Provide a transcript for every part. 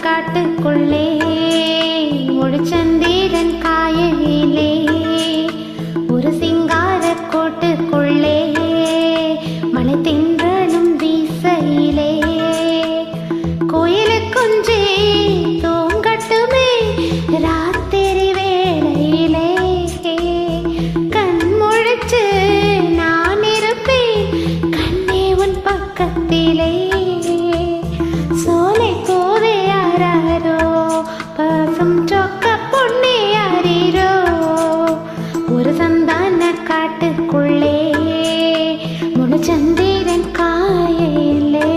காட்டுக்குள்ளே முழுச்சந்திரன் காயிலே ஒரு சிங்கார கோட்டுக்குள்ளே மழை திங்களும் வீசையிலே கோயிலு குஞ்சே தூங்கட்டுமே ராத்திரி வேளையிலே கண் முழிச்சு நான் இருப்பேன் கண்ணே உன் பக்கத்திலே சோலை போதே யாரோ பசும் சொக்க பொண்ணே யாரோ ஒரு சந்தான காட்டுக்குள்ளே முழு சந்திரன் காயிலே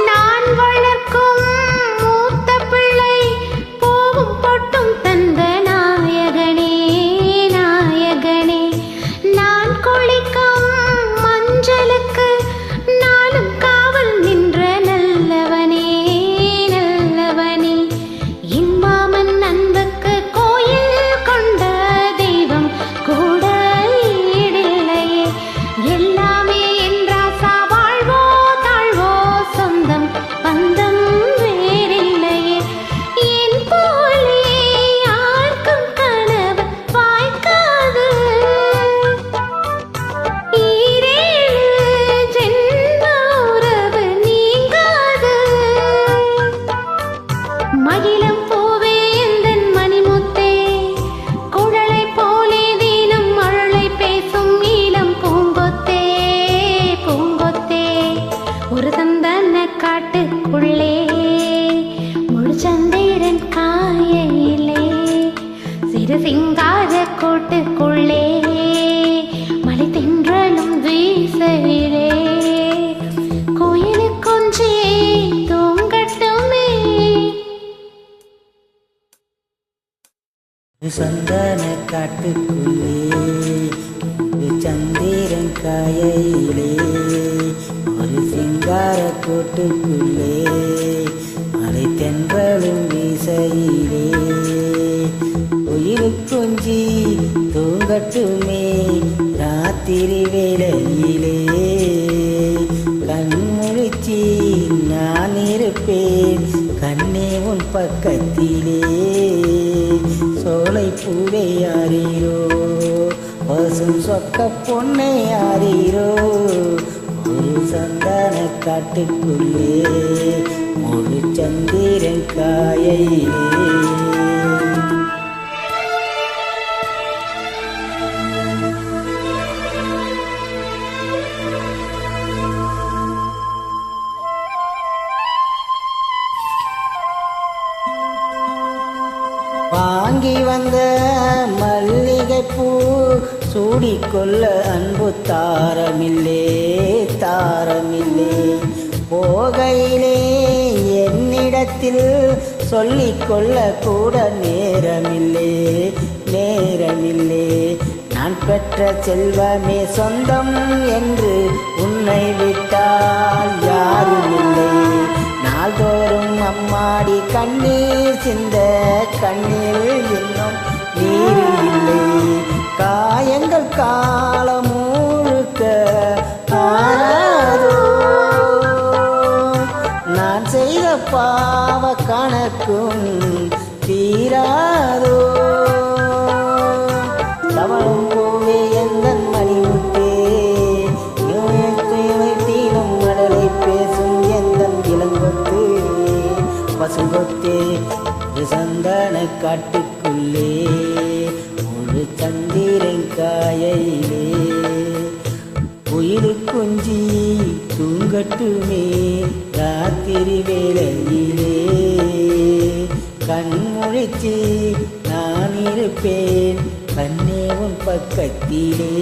நான் வளர்க்கும் மூத்த பிள்ளை போவும் பொட்டும் தந்த நாயகனே நாயகனே நான் குளிக்கும் மஞ்சளுக்கு நாளும் காவல் நின்ற நல்லவனே நல்லவனே இம்மாமன் அன்புக்கு கோயில் கொண்ட தெய்வம் கூட ஈடில்லையே எல்லாமே என்றாசா வாழ்வோ தாழ்வோ சொந்தம் பந்தம் வேறில்லையே என் போலே யாருக்கும் கனவு வாய்க்காது ஈரேழு ஜென்ம உறவு நீங்காது மகிழம் பூவே எந்தன் மணிமுத்தே குழலை போலே தீனம் மழலை பேசும் ஈழம் பூங்கொத்தே பூங்கொத்தே ஒரு சந்தன காட்டுக்குள்ளே முழு சந்திரன் காயிலே சிறு சிங்கார கோட்டுக்குள்ளே மழை தென்றலும் வீசையிலே கோயிலு கொஞ்சே தூங்கட்டுமே சந்தன காட்டுக்குள்ளே ஒரு சந்திரன் காயிலே ஒரு சிங்கார கூட்டுக்குள்ளே மழை தென்றலும் வீசையிலே உயிரு கொஞ்சி தூங்கட்டுமே ராத்திரி வேளையிலே கண் முழிச்சி நான் இருப்பேன் கண்ணே உன் பக்கத்திலே சோலை பூவே யாரீரோ பசும் சொக்க பொண்ணை யாரீரோ ஒரு சந்தான காட்டுக்குள்ளே முழு சந்திரன் காயிலே வாங்கி வந்த மல்லிகைப்பூ சூடிக்கொள்ள அன்பு தாரமில்லே தாரமில்லே போகையிலே என்னிடத்தில் சொல்லிக்கொள்ள கூட நேரமில்லே நேரமில்லே நான் பெற்ற செல்வமே சொந்தம் என்று உன்னை விட்டால் யாரும் இல்லை நாள்தோறும் அம்மாடி கண்ணீர் சிந்த கண்ணீர் இன்னும் நீர் இல்லை காயங்கள் காலம் முழுக்க ஆறாதோ நான் செய்த பாவ கணக்கும் தீராதோ தவளும் போவே எந்தன் மணிமுட்டே தீனும் மடலை பேசும் எந்தன் இளங்கொத்து பசுங்கொத்தே சந்தன காட்டுக்குள்ளே முழு சந்திரன் காயிலே உயிரு குஞ்சி தூங்கட்டுமே ராத்திரி வேளையிலே கண் முழிச்சு நான் இருப்பேன் கண்ணே உன் பக்கத்திலே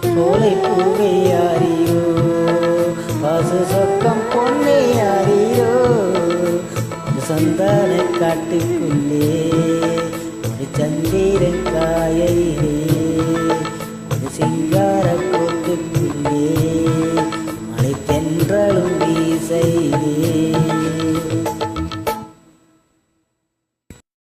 சோலை பூவை யாரீரோ பசு சொக்கம் பொண்ணை யாரீரோ சந்தான காட்டுக்குள்ளே ஒரு சந்திரன் காயிலே ஒரு யார